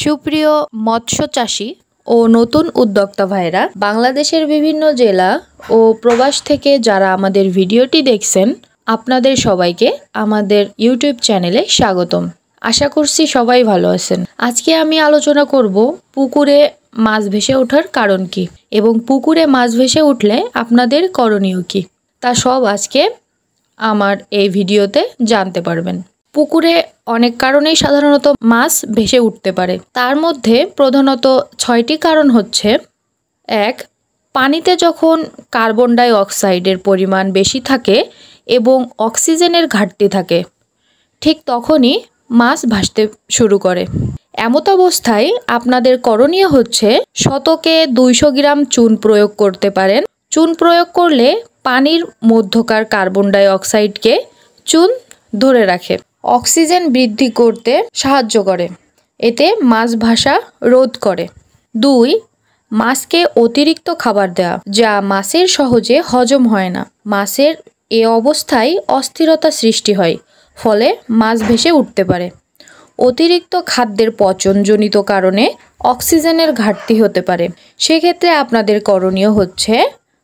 সুপ্রিয় মৎস্য চাষী ও নতুন উদ্যোক্তা ভাইরা, বাংলাদেশের বিভিন্ন জেলা ও প্রবাস থেকে যারা আমাদের ভিডিওটি দেখছেন, আপনাদের সবাইকে আমাদের ইউটিউব চ্যানেলে স্বাগতম। আশা করছি সবাই ভালো আছেন। আজকে আমি আলোচনা করব পুকুরে মাছ ভেসে ওঠার কারণ কি এবং পুকুরে মাছ ভেসে উঠলে আপনাদের করণীয় কি, তা সব আজকে আমার এই ভিডিওতে জানতে পারবেন। পুকুরে অনেক কারণেই সাধারণত মাছ ভেসে উঠতে পারে। তার মধ্যে প্রধানত 6টি কারণ হচ্ছে: 1. পানিতে যখন কার্বন ডাই অক্সাইডের পরিমাণ বেশি থাকে এবং অক্সিজেনের ঘাটতি থাকে, ঠিক তখনই মাছ ভাসতে শুরু করে। এমত অবস্থায় আপনাদের করণীয় হচ্ছে শতকে 200 গ্রাম চুন প্রয়োগ করতে পারেন। চুন প্রয়োগ করলে পানির মধ্যকার কার্বন ডাই অক্সাইডকে চুন ধরে রাখে, অক্সিজেন বৃদ্ধি করতে সাহায্য করে, এতে মাছ ভাসা রোধ করে। 2. মাছকে অতিরিক্ত খাবার দেওয়া, যা মাছের সহজে হজম হয় না। মাছের এ অবস্থায় অস্থিরতা সৃষ্টি হয়, ফলে মাছ ভেসে উঠতে পারে। অতিরিক্ত খাদ্যের পচনজনিত কারণে অক্সিজেনের ঘাটতি হতে পারে। সেক্ষেত্রে আপনাদের করণীয় হচ্ছে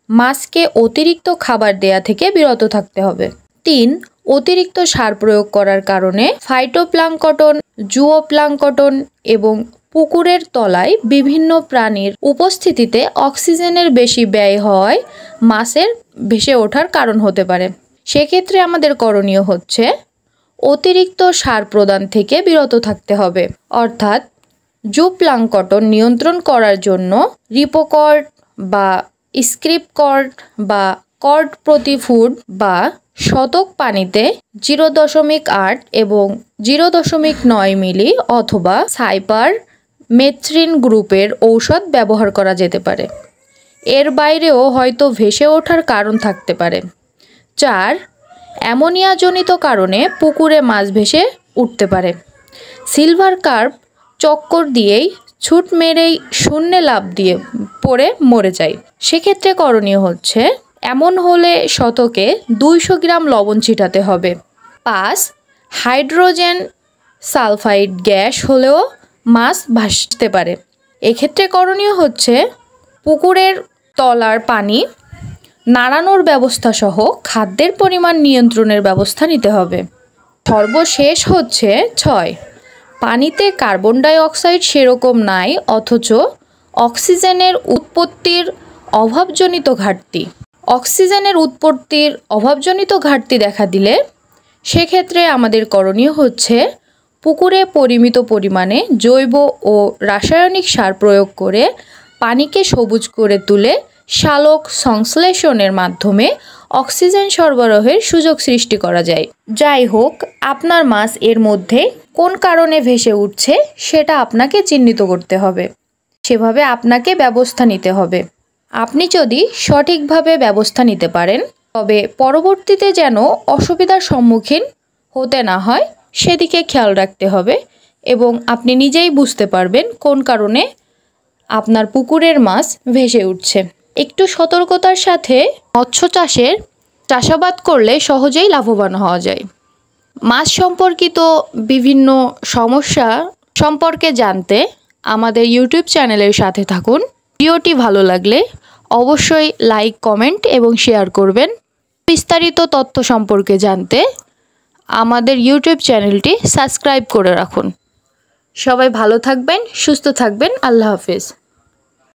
মাছকে অতিরিক্ত খাবার দেয়া থেকে বিরত থাকতে হবে। 3. অতিরিক্ত সার প্রয়োগ করার কারণে ফাইটোপ্লাঙ্কটন, জুওপ্লাঙ্কটন এবং পুকুরের তলায় বিভিন্ন প্রাণীর উপস্থিতিতে অক্সিজেনের বেশি ব্যয় হওয়ায় মাছের ভেসে ওঠার কারণ হতে পারে। সেক্ষেত্রে আমাদের করণীয় হচ্ছে অতিরিক্ত সার প্রদান থেকে বিরত থাকতে হবে, অর্থাৎ জুপ্লাঙ্কটন নিয়ন্ত্রণ করার জন্য রিপোকর্ড বা স্ক্রিপকর্ড বা কর্ড প্রতি ফুট বা শতক পানিতে 0.8 এবং 0.9 মিলি অথবা সাইপার মেথ্রিন গ্রুপের ঔষধ ব্যবহার করা যেতে পারে। এর বাইরেও হয়তো ভেসে ওঠার কারণ থাকতে পারে। 4. অ্যামোনিয়াজনিত কারণে পুকুরে মাছ ভেসে উঠতে পারে। সিলভার কার্প চক্কর দিয়েই ছুট মেরেই শূন্যে লাফ দিয়ে পড়ে মরে যায়। সেক্ষেত্রে করণীয় হচ্ছে এমন হলে শতকে 200 গ্রাম লবণ ছিটাতে হবে। 5. হাইড্রোজেন সালফাইড গ্যাস হলেও মাছ ভাসতে পারে। এক্ষেত্রে করণীয় হচ্ছে পুকুরের তলার পানি নাড়ানোর ব্যবস্থা সহ খাদ্যের পরিমাণ নিয়ন্ত্রণের ব্যবস্থা নিতে হবে। সর্বশেষ হচ্ছে 6. পানিতে কার্বন ডাই অক্সাইড সেরকম নাই, অথচ অক্সিজেনের উৎপত্তির অভাবজনিত ঘাটতি। অক্সিজেনের উৎপত্তির অভাবজনিত ঘাটতি দেখা দিলে সেক্ষেত্রে আমাদের করণীয় হচ্ছে পুকুরে পরিমিত পরিমাণে জৈব ও রাসায়নিক সার প্রয়োগ করে পানিকে সবুজ করে তুলে সালোক সংশ্লেষণের মাধ্যমে অক্সিজেন সরবরাহের সুযোগ সৃষ্টি করা যায়। যাই হোক, আপনার মাছ এর মধ্যে কোন কারণে ভেসে উঠছে সেটা আপনাকে চিহ্নিত করতে হবে, সেভাবে আপনাকে ব্যবস্থা নিতে হবে। আপনি যদি সঠিকভাবে ব্যবস্থা নিতে পারেন, তবে পরবর্তীতে যেন অসুবিধার সম্মুখীন হতে না হয় সেদিকে খেয়াল রাখতে হবে এবং আপনি নিজেই বুঝতে পারবেন কোন কারণে আপনার পুকুরের মাছ ভেসে উঠছে। একটু সতর্কতার সাথে মৎস্য চাষাবাদ করলে সহজেই লাভবান হওয়া যায়। মাছ সম্পর্কিত বিভিন্ন সমস্যা সম্পর্কে জানতে আমাদের ইউটিউব চ্যানেলের সাথে থাকুন। ভিডিওটি ভালো লাগলে অবশ্যই লাইক, কমেন্ট এবং শেয়ার করবেন। বিস্তারিত তথ্য সম্পর্কে জানতে আমাদের ইউটিউব চ্যানেলটি সাবস্ক্রাইব করে রাখুন। সবাই ভালো থাকবেন, সুস্থ থাকবেন। আল্লাহ হাফেজ।